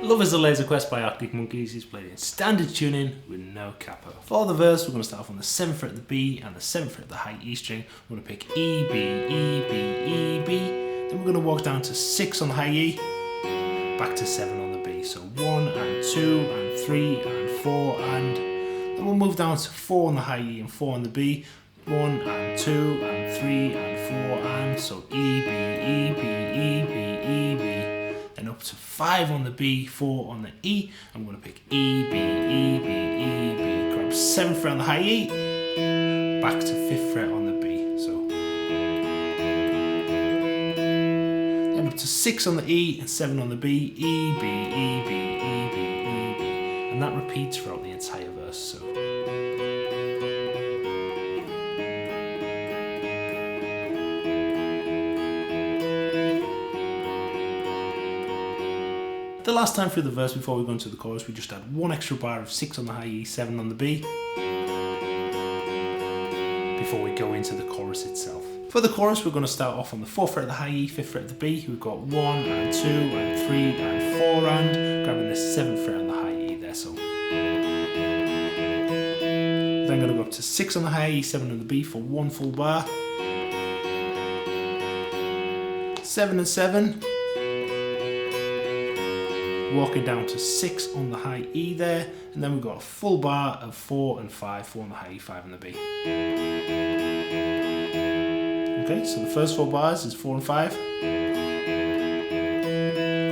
Love is the Laserquest by Arctic Monkeys is played in standard tuning with no capo. For the verse, we're going to start off on the 7th fret of the B and the 7th fret of the high E string. We're going to pick E, B, E, B, E, B. Then we're going to walk down to 6 on the high E, back to 7 on the B. So 1 and 2 and 3 and 4 and then we'll move down to 4 on the high E and 4 on the B. 1 and 2 and 3 and 4 and so E, B, E, B, E, B, E, B. Then up to 5 on the B, 4 on the E. I'm going to pick E, B, E, B, E, B. Grab 7th fret on the high E, back to 5th fret on the B. So then up to 6 on the E and 7 on the B, E, B, E, B, E, B, E, B. And that repeats throughout the entire verse. So the last time through the verse before we go into the chorus, we just had one extra bar of 6 on the high E, 7 on the B, before we go into the chorus itself. For the chorus, we're going to start off on the 4th fret of the high E, 5th fret of the B. We've got 1 and 2 and 3 and 4 and grabbing the 7th fret on the high E there. So then going to go up to 6 on the high E, 7 on the B for 1 full bar. 7 and 7. Walking down to 6 on the high E there, and then we've got a full bar of 4 and 5, 4 on the high E, 5 on the B. Okay, so the first 4 bars is 4 and 5.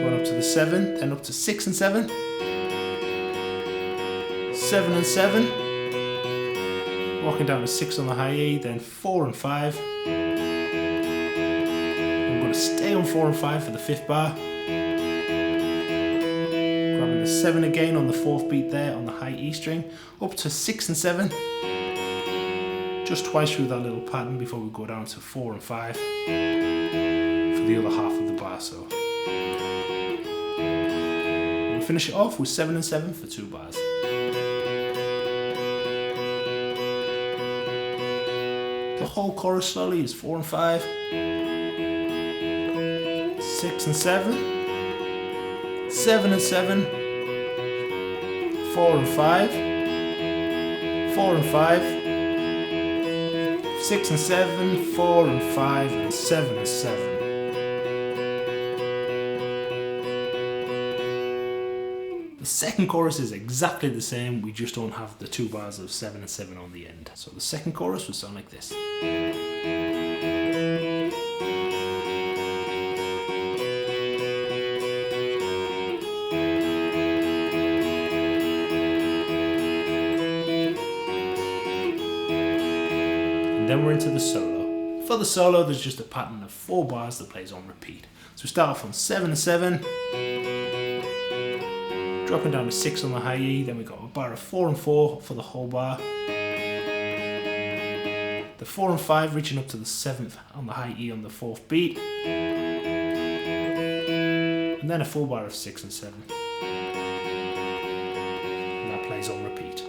Going up to the 7, then up to 6 and 7. 7 and 7. Walking down to 6 on the high E, then 4 and 5. I'm going to stay on 4 and 5 for the 5th bar. 7 again on the 4th beat there on the high E string, up to 6 and 7, just twice through that little pattern before we go down to 4 and 5 for the other half of the bar. So we'll finish it off with 7 and 7 for 2 bars. The whole chorus slowly is 4 and 5, 6 and 7, 7 and 7, 4 and 5, 4 and 5, 6 and 7, 4 and 5, and 7 and 7. The second chorus is exactly the same, we just don't have the 2 bars of 7 and 7 on the end. So the second chorus will sound like this. Then we're into the solo. For the solo, there's just a pattern of 4 bars that plays on repeat. So we start off on 7 and 7, dropping down to 6 on the high E, then we've got a bar of 4 and 4 for the whole bar. The 4 and 5 reaching up to the 7th on the high E on the 4th beat. And then a full bar of 6 and 7. And that plays on repeat.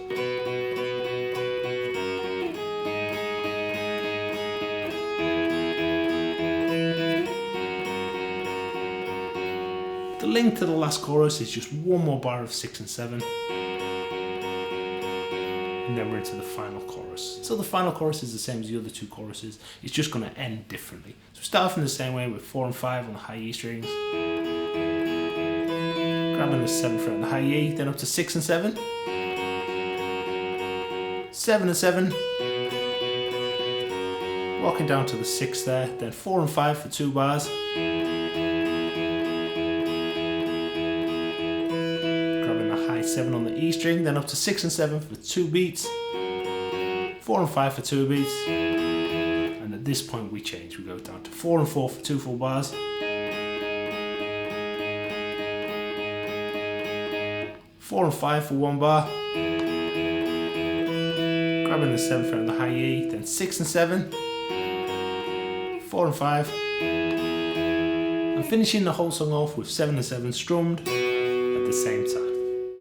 The link to the last chorus is just one more bar of 6 and 7. And then we're into the final chorus. So the final chorus is the same as the other 2 choruses. It's just going to end differently. So we start off in the same way with 4 and 5 on the high E strings. Grabbing the 7th fret on the high E, then up to 6 and 7. 7 and 7. Walking down to the 6th there, then 4 and 5 for 2 bars. 7 on the E string, then up to 6 and 7 for 2 beats, 4 and 5 for 2 beats, and at this point we change, we go down to 4 and 4 for 2 full bars, 4 and 5 for 1 bar, grabbing the 7th fret on the high E, then 6 and 7, 4 and 5, and finishing the whole song off with 7 and 7 strummed at the same time.